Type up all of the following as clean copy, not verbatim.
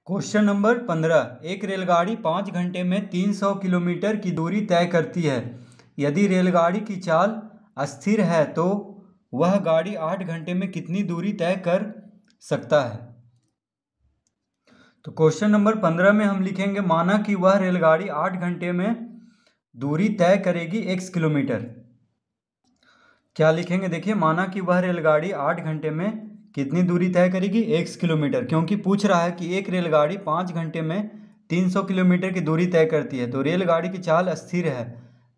Question number 15। एक रेलगाड़ी 5 घंटे में 300 किलोमीटर की दूरी तय करती है। यदि रेलगाड़ी की चाल अस्थिर है तो वह गाड़ी 8 घंटे में कितनी दूरी तय कर सकता है। तो क्वेश्चन नंबर 15 में हम लिखेंगे माना कि वह रेलगाड़ी 8 घंटे में दूरी तय करेगी x किलोमीटर। क्या लिखेंगे, देखिए माना कि वह रेलगाड़ी 8 घंटे में कितनी दूरी तय करेगी x किलोमीटर, क्योंकि पूछ रहा है कि एक रेलगाड़ी 5 घंटे में 300 किलोमीटर की दूरी तय करती है। तो रेलगाड़ी की चाल अस्थिर है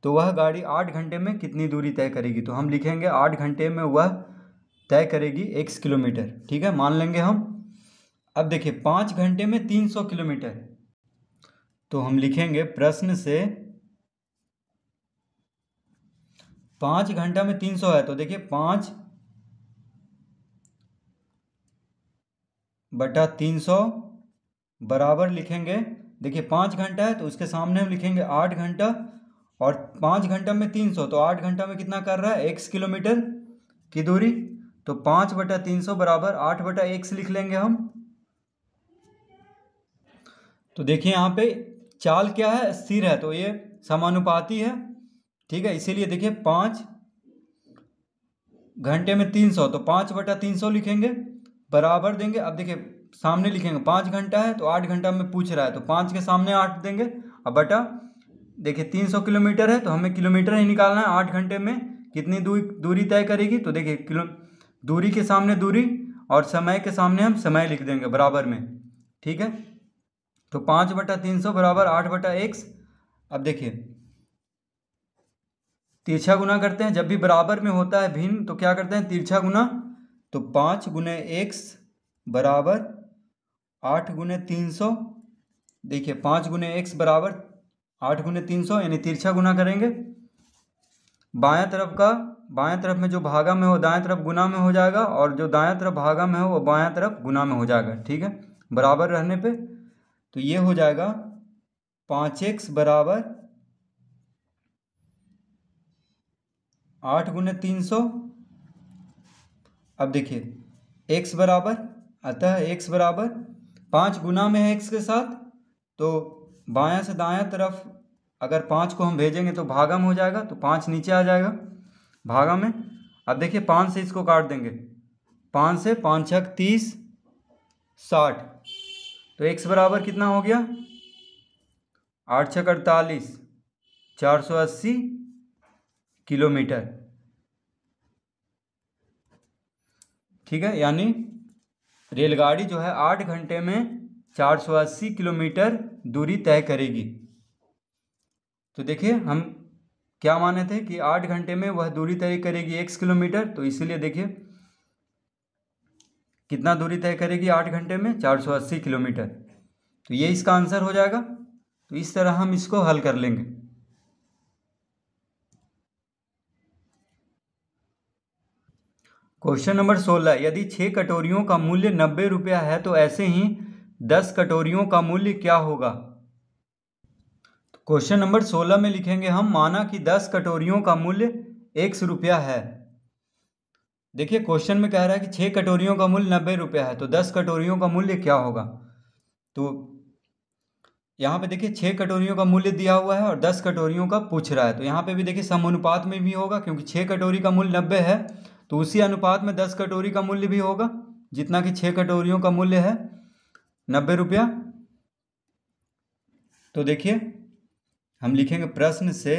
तो वह गाड़ी 8 घंटे में कितनी दूरी तय करेगी। तो हम लिखेंगे 8 घंटे में वह तय करेगी x किलोमीटर। ठीक है, मान लेंगे हम। अब देखिए 5 घंटे में 300 किलोमीटर, तो हम लिखेंगे प्रश्न से 5 घंटा में 300 है, तो देखिए 5/300 बराबर लिखेंगे। देखिए 5 घंटा है तो उसके सामने हम लिखेंगे 8 घंटा, और 5 घंटा में 300 तो 8 घंटा में कितना कर रहा है, x किलोमीटर की दूरी। तो 5/300 बराबर 8/x लिख लेंगे हम। तो देखिए यहाँ पे चाल क्या है, स्थिर है, तो ये समानुपाती है। ठीक है, इसीलिए देखिए 5 घंटे में 300 तो 5/300 लिखेंगे, बराबर देंगे। अब देखिए सामने लिखेंगे 5 घंटा है तो 8 घंटा में पूछ रहा है तो 5 के सामने 8 देंगे। अब बटा देखिए 300 किलोमीटर है तो हमें किलोमीटर ही निकालना है। 8 घंटे में कितनी दूरी तय करेगी, तो देखिए दूरी के सामने दूरी और समय के सामने हम समय लिख देंगे बराबर में। ठीक है, तो 5/300 बराबर 8/x। अब देखिए तिरछा गुना करते हैं, जब भी बराबर में होता है भिन्न तो क्या करते हैं, तिरछा गुना। तो 5 गुने x बराबर 8 गुने 300। देखिए 5 गुने x बराबर 8 गुने 300, यानी तिरछा गुना करेंगे। बायां तरफ में जो भागा में हो दाएं तरफ गुना में हो जाएगा, और जो दायां तरफ भागा में हो वो बायां तरफ गुना में हो जाएगा। ठीक है, बराबर रहने पे तो ये हो जाएगा 5x बराबर 8 गुने 300। अब देखिए x बराबर, अतः x बराबर 5 गुना में है x के साथ, तो बायां से दायां तरफ अगर 5 को हम भेजेंगे तो भागा में हो जाएगा, तो 5 नीचे आ जाएगा भागा में। अब देखिए 5 से इसको काट देंगे, 5 से 5 छक 30 60, तो x बराबर कितना हो गया, 8 छक 48 480 किलोमीटर। ठीक है, यानी रेलगाड़ी जो है 8 घंटे में 480 किलोमीटर दूरी तय करेगी। तो देखिए हम क्या माने थे कि 8 घंटे में वह दूरी तय करेगी x किलोमीटर, तो इसीलिए देखिए कितना दूरी तय करेगी 8 घंटे में, 480 किलोमीटर। तो ये इसका आंसर हो जाएगा। तो इस तरह हम इसको हल कर लेंगे। Question number 16। यदि 6 कटोरियों का मूल्य 90 रुपया है तो ऐसे ही 10 कटोरियों का मूल्य क्या होगा। तो क्वेश्चन नंबर 16 में लिखेंगे हम माना कि 10 कटोरियों का मूल्य 100 रुपया है। देखिए क्वेश्चन में कह रहा है कि 6 कटोरियों का मूल्य 90 रुपया है तो 10 कटोरियों का मूल्य क्या होगा। तो यहाँ पे देखिए 6 कटोरियों का मूल्य दिया हुआ है और 10 कटोरियों का पूछ रहा है, तो यहाँ पे भी देखिए समानुपात में भी होगा, क्योंकि 6 कटोरी का मूल्य 90 है तो उसी अनुपात में 10 कटोरी का मूल्य भी होगा, जितना कि 6 कटोरियों का मूल्य है 90 रुपया। तो देखिए हम लिखेंगे प्रश्न से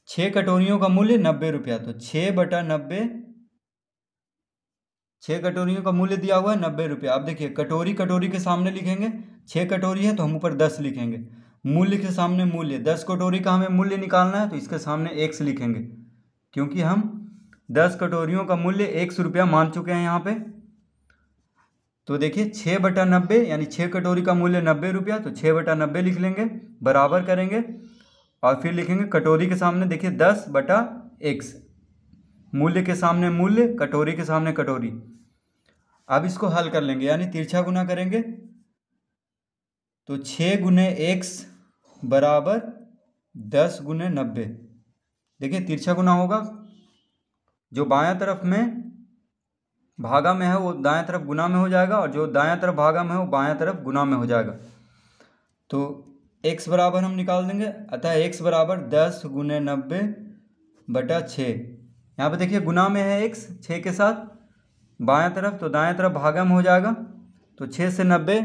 6 कटोरियों का मूल्य 90 रुपया, तो 6/90, 6 कटोरियों का मूल्य दिया हुआ है 90 रुपया। अब देखिए कटोरी कटोरी के सामने लिखेंगे, 6 कटोरी है तो हम ऊपर 10 लिखेंगे, मूल्य के सामने मूल्य, 10 कटोरी का हमें मूल्य निकालना है तो इसके सामने x लिखेंगे, क्योंकि हम 10 कटोरियों का मूल्य 100 रुपया मान चुके हैं यहाँ पे। तो देखिए 6/90 यानी 6 कटोरी का मूल्य 90 रुपया, तो 6/90 लिख लेंगे, बराबर करेंगे और फिर लिखेंगे कटोरी के सामने देखिए 10/x, मूल्य के सामने मूल्य, कटोरी के सामने कटोरी। अब इसको हल कर लेंगे, यानी तिरछा गुना करेंगे, तो 6 गुने x बराबर 10 गुने 90। देखिए तिरछा गुना होगा, जो बायां तरफ में भागा में है वो दाएं तरफ गुना में हो जाएगा, और जो दाएं तरफ भागा में है वो बाएं तरफ गुना में हो जाएगा। तो x बराबर हम निकाल देंगे, अतः x बराबर 10 गुने 90/6। यहाँ पे देखिए गुना में है x 6 के साथ बाएं तरफ, तो दाएं तरफ भागा में हो जाएगा। तो 6 से 90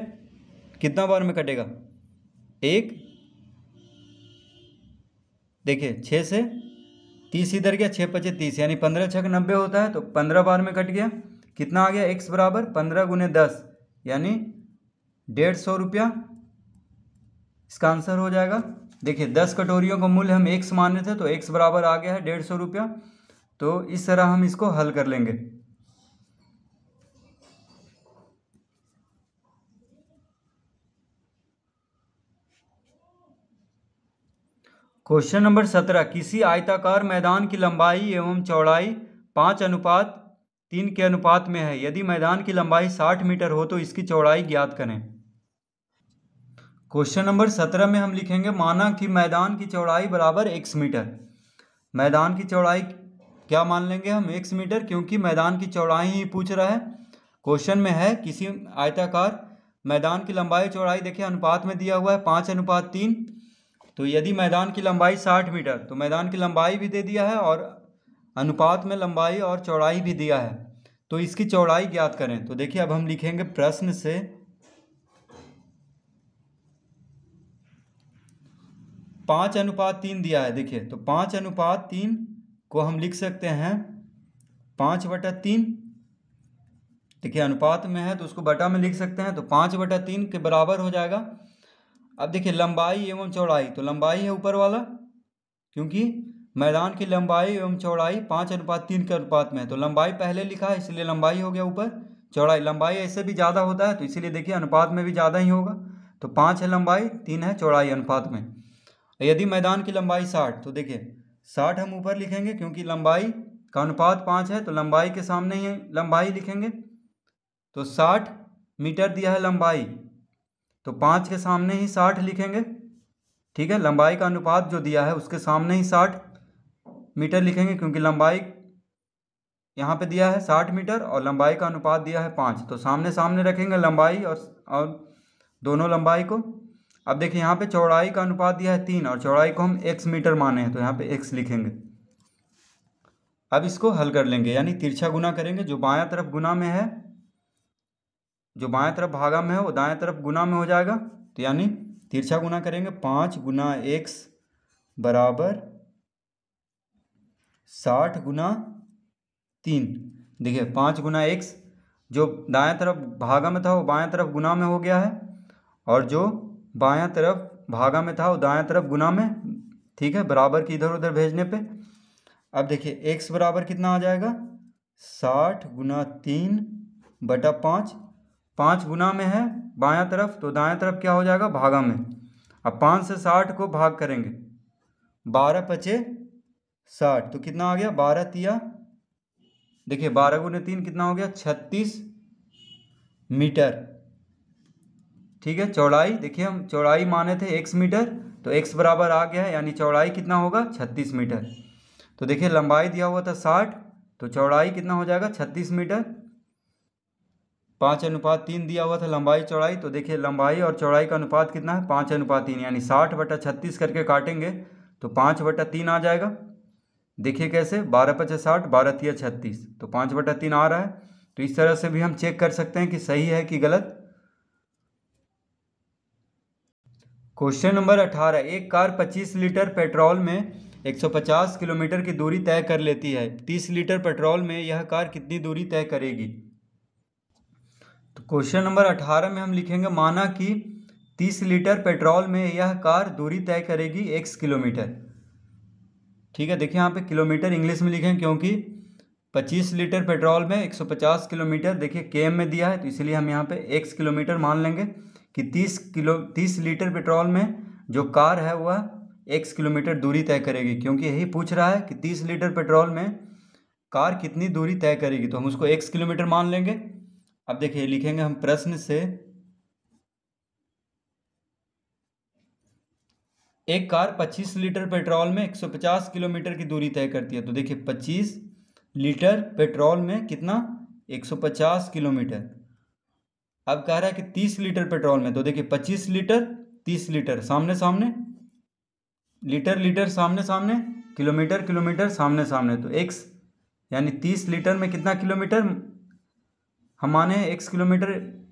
कितना बार में कटेगा? 1। देखिए 6 से 30 इधर गया, 6 पचे 30, यानी 15 छक 90 होता है, तो 15 बार में कट गया। कितना आ गया? x बराबर 15 गुने 10, यानी 150 रुपया इसका आंसर हो जाएगा। देखिए 10 कटोरियों का मूल्य हम x माने थे, तो x बराबर आ गया है 150 रुपया। तो इस तरह हम इसको हल कर लेंगे। क्वेश्चन नंबर 17, किसी आयताकार मैदान की लंबाई एवं चौड़ाई 5:3 के अनुपात में है। यदि मैदान की लंबाई 60 मीटर हो तो इसकी चौड़ाई ज्ञात करें। क्वेश्चन नंबर 17 में हम लिखेंगे, माना कि मैदान की चौड़ाई बराबर x मीटर। मैदान की चौड़ाई क्या मान लेंगे हम? x मीटर, क्योंकि मैदान की चौड़ाई ही पूछ रहा है। क्वेश्चन में है किसी आयताकार मैदान की लंबाई चौड़ाई, देखिए अनुपात में दिया हुआ है 5:3। तो यदि मैदान की लंबाई 60 मीटर, तो मैदान की लंबाई भी दे दिया है और अनुपात में लंबाई और चौड़ाई भी दिया है, तो इसकी चौड़ाई ज्ञात करें। तो देखिए अब हम लिखेंगे प्रश्न से 5:3 दिया है। देखिए तो 5:3 को हम लिख सकते हैं 5/3। देखिए अनुपात में है तो उसको बटा में लिख सकते हैं, तो 5/3 के बराबर हो जाएगा। अब देखिए लंबाई एवं चौड़ाई, तो लंबाई है ऊपर वाला, क्योंकि मैदान की लंबाई एवं चौड़ाई 5:3 के अनुपात में है, तो लंबाई पहले लिखा है इसलिए लंबाई हो गया ऊपर। चौड़ाई, लंबाई ऐसे भी ज़्यादा होता है तो इसीलिए देखिए अनुपात में भी ज़्यादा ही होगा। तो 5 है लंबाई, 3 है चौड़ाई अनुपात में। यदि मैदान की लंबाई 60, तो देखिए 60 हम ऊपर लिखेंगे क्योंकि लंबाई का अनुपात 5 है, तो लंबाई के सामने ही लंबाई लिखेंगे। तो 60 मीटर दिया है लंबाई, तो 5 के सामने ही 60 लिखेंगे। ठीक है, लंबाई का अनुपात जो दिया है उसके सामने ही 60 मीटर लिखेंगे, क्योंकि लंबाई यहाँ पे दिया है 60 मीटर और लंबाई का अनुपात दिया है 5, तो सामने सामने रखेंगे लंबाई और दोनों लंबाई को। अब देखिए यहाँ पे चौड़ाई का अनुपात दिया है 3 और चौड़ाई को हम x मीटर माने हैं, तो यहाँ पे x लिखेंगे। अब इसको हल कर लेंगे, यानी तिरछा गुना करेंगे। जो बायां तरफ गुना में है, जो बाएं तरफ भागा में है वो दाएं तरफ गुना में हो जाएगा। तो यानी तिरछा गुना करेंगे, 5 गुना x बराबर 60 गुना 3। देखिए 5 गुना x, जो दाएं तरफ भागा में था वो बाएं तरफ गुना में हो गया है, और जो बायां तरफ भागा में था वो दाएं तरफ गुना में। ठीक है, बराबर की इधर उधर भेजने पे। अब देखिए x बराबर कितना आ जाएगा? 60 गुना 3/5। 5 गुना में है बायां तरफ, तो दाएं तरफ क्या हो जाएगा? भागा में। अब 5 से 60 को भाग करेंगे, 12 पचे 60, तो कितना आ गया? 12 तिया, देखिए 12 गुने 3 कितना हो गया? 36 मीटर। ठीक है, चौड़ाई देखिए हम चौड़ाई माने थे x मीटर, तो x बराबर आ गया है, यानी चौड़ाई कितना होगा? 36 मीटर। तो देखिए लंबाई दिया हुआ था 60, तो चौड़ाई कितना हो जाएगा? 36 मीटर। 5:3 दिया हुआ था लंबाई चौड़ाई, तो देखिए लंबाई और चौड़ाई का अनुपात कितना है? 5:3, यानी 60/36 करके काटेंगे तो 5/3 आ जाएगा। देखिए कैसे? 12 पचे 60, 12 तिया 36, तो 5/3 आ रहा है। तो इस तरह से भी हम चेक कर सकते हैं कि सही है कि गलत। क्वेश्चन नंबर 18, एक कार 25 लीटर पेट्रोल में 150 किलोमीटर की दूरी तय कर लेती है। 30 लीटर पेट्रोल में यह कार कितनी दूरी तय करेगी? तो क्वेश्चन नंबर 18 में हम लिखेंगे, माना कि 30 लीटर पेट्रोल में यह कार दूरी तय करेगी x किलोमीटर। ठीक है, देखिए यहाँ पे किलोमीटर इंग्लिश में लिखें, क्योंकि 25 लीटर पेट्रोल में 150 किलोमीटर देखिए km में दिया है, तो इसलिए हम यहाँ पे x किलोमीटर मान लेंगे कि 30 लीटर पेट्रोल में जो कार है वह x किलोमीटर दूरी तय करेगी, क्योंकि यही पूछ रहा है कि 30 लीटर पेट्रोल में कार कितनी दूरी तय करेगी, तो हम उसको x किलोमीटर मान लेंगे। अब देखिए लिखेंगे हम प्रश्न से, एक कार 25 लीटर पेट्रोल में 150 किलोमीटर की दूरी तय करती है। तो देखिए 25 लीटर पेट्रोल में कितना? 150 किलोमीटर। अब कह रहा है कि 30 लीटर पेट्रोल में, तो देखिए 25 लीटर 30 लीटर सामने सामने, लीटर लीटर सामने सामने, किलोमीटर किलोमीटर सामने सामने, तो एक्स यानी 30 लीटर में कितना किलोमीटर हम माने हैं, एक्स किलोमीटर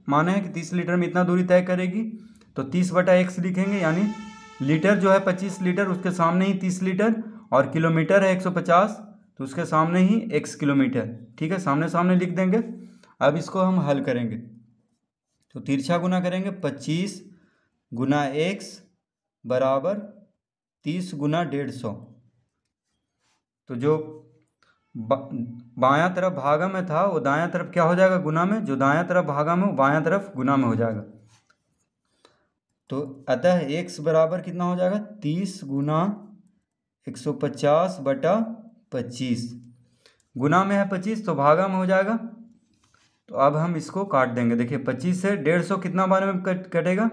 माने हैं कि 30 लीटर में इतना दूरी तय करेगी, तो 30/x लिखेंगे। यानी लीटर जो है 25 लीटर, उसके सामने ही 30 लीटर, और किलोमीटर है 150, तो उसके सामने ही x किलोमीटर। ठीक है, सामने सामने लिख देंगे। अब इसको हम हल करेंगे, तो तिरछा गुना करेंगे, 25 गुना x बराबर 30 गुना 150। तो जो बायां तरफ भागा में था वो दायां तरफ क्या हो जाएगा, गुना में, जो दायां तरफ भागा में वो बायां तरफ गुना में हो जाएगा। तो अतः x बराबर कितना हो जाएगा, 30 गुना 150/25, गुना में है 25 तो भागा में हो जाएगा। तो अब हम इसको काट देंगे। देखिए 25 से 150 कितना बार में कटेगा,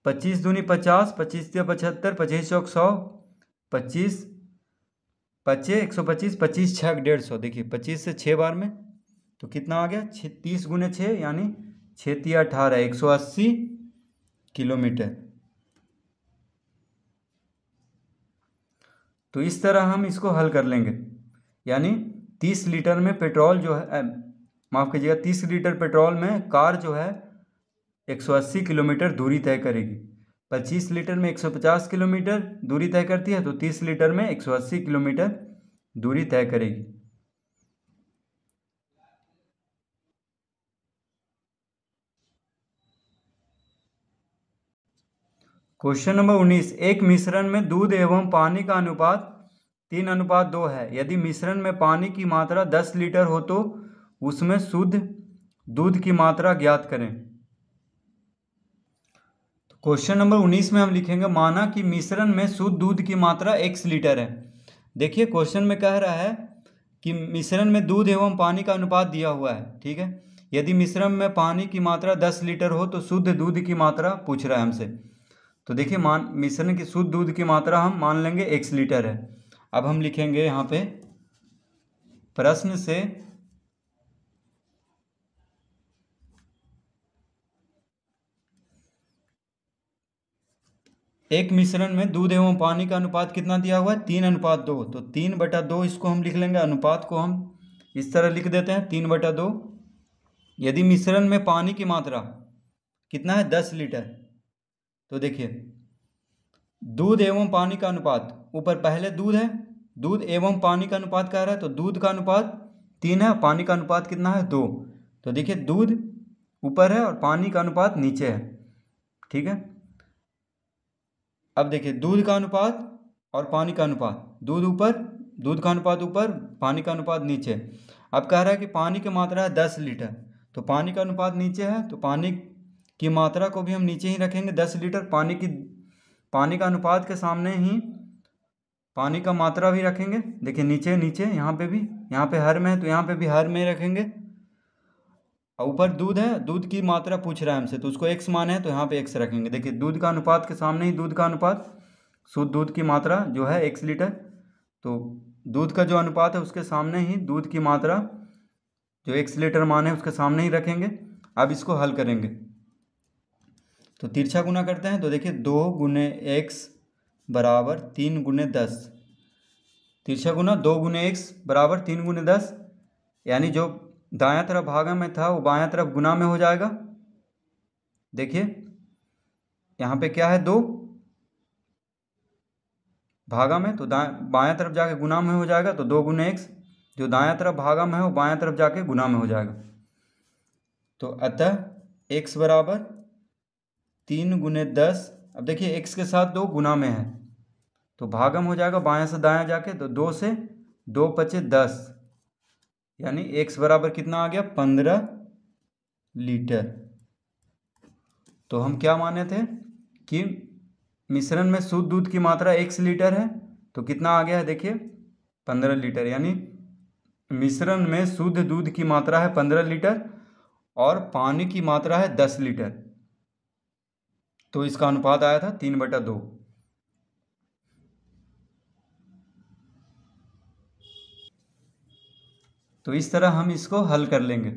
25 दूनी 50, 25 या 75, 25 चौक 100, 25 पच्चे 125, 25 छः 150। देखिए 25 से 6 बार में तो कितना आ गया, 30 गुने 6 यानी 6 तिया 18, 180 किलोमीटर। तो इस तरह हम इसको हल कर लेंगे। यानी 30 लीटर में पेट्रोल जो है, माफ़ कीजिएगा, 30 लीटर पेट्रोल में कार जो है 180 किलोमीटर दूरी तय करेगी। 25 लीटर में 150 किलोमीटर दूरी तय करती है, तो 30 लीटर में 180 किलोमीटर दूरी तय करेगी। क्वेश्चन नंबर 19, एक मिश्रण में दूध एवं पानी का अनुपात 3:2 है। यदि मिश्रण में पानी की मात्रा 10 लीटर हो तो उसमें शुद्ध दूध की मात्रा ज्ञात करें। क्वेश्चन नंबर 19 में हम लिखेंगे, माना कि मिश्रण में शुद्ध दूध की मात्रा x लीटर है। देखिए क्वेश्चन में कह रहा है कि मिश्रण में दूध एवं पानी का अनुपात दिया हुआ है। ठीक है, यदि मिश्रण में पानी की मात्रा 10 लीटर हो तो शुद्ध दूध की मात्रा पूछ रहा है हमसे। तो देखिए मिश्रण की शुद्ध दूध की मात्रा हम मान लेंगे x लीटर है। अब हम लिखेंगे यहाँ पे प्रश्न से एक मिश्रण में दूध एवं पानी का अनुपात कितना दिया हुआ है, 3:2। तो 3/2 इसको हम लिख लेंगे, अनुपात को हम इस तरह लिख देते हैं 3/2। यदि मिश्रण में पानी की मात्रा कितना है, 10 लीटर, तो देखिए दूध एवं पानी का अनुपात, ऊपर पहले दूध है, दूध एवं पानी का अनुपात कह रहा है, तो दूध का अनुपात 3 है, पानी का अनुपात कितना है, 2। तो देखिए दूध ऊपर है और पानी का अनुपात नीचे है। ठीक है, अब देखिए दूध का अनुपात और पानी का अनुपात, दूध ऊपर, दूध का अनुपात ऊपर, पानी का अनुपात नीचे। अब कह रहा है कि पानी की मात्रा है 10 लीटर, तो पानी का अनुपात नीचे है, तो पानी की मात्रा को भी हम नीचे ही रखेंगे 10 लीटर। पानी का अनुपात के सामने ही पानी का मात्रा भी रखेंगे। देखिए नीचे नीचे यहाँ पे भी, यहाँ पे हर में है तो यहाँ पे भी हर में रखेंगे। और ऊपर दूध है, दूध की मात्रा पूछ रहा है हमसे, तो उसको x माने है तो यहाँ पे x रखेंगे। देखिए दूध का अनुपात के सामने ही दूध का अनुपात, शुद्ध दूध की मात्रा जो है x लीटर, तो दूध का जो अनुपात है उसके सामने ही दूध की मात्रा जो x लीटर माने उसके सामने ही रखेंगे। अब इसको हल करेंगे, तो तिरछा गुना करते हैं। तो देखिए 2 गुने x बराबर 3 गुने 10, तिरछा गुना 2 गुने x बराबर 3 गुने 10, यानी जो दायां तरफ भागा में था वो बायां तरफ गुना में हो जाएगा। देखिए यहाँ पे क्या है, 2 भागा में, तो बायां तरफ जाके गुना में हो जाएगा, तो 2 गुने x, जो दायां तरफ भागा में है वो बायां तरफ जाके गुना में हो जाएगा। तो अतः x बराबर 3 गुने 10। अब देखिए x के साथ 2 गुना में है तो भागम हो जाएगा बायां से दायां जाके, तो 2 से 2 पचे 10, यानी x बराबर कितना आ गया, 15 लीटर। तो हम क्या माने थे कि मिश्रण में शुद्ध दूध की मात्रा x लीटर है, तो कितना आ गया है, देखिए 15 लीटर। यानी मिश्रण में शुद्ध दूध की मात्रा है 15 लीटर और पानी की मात्रा है 10 लीटर, तो इसका अनुपात आया था 3/2। तो इस तरह हम इसको हल कर लेंगे।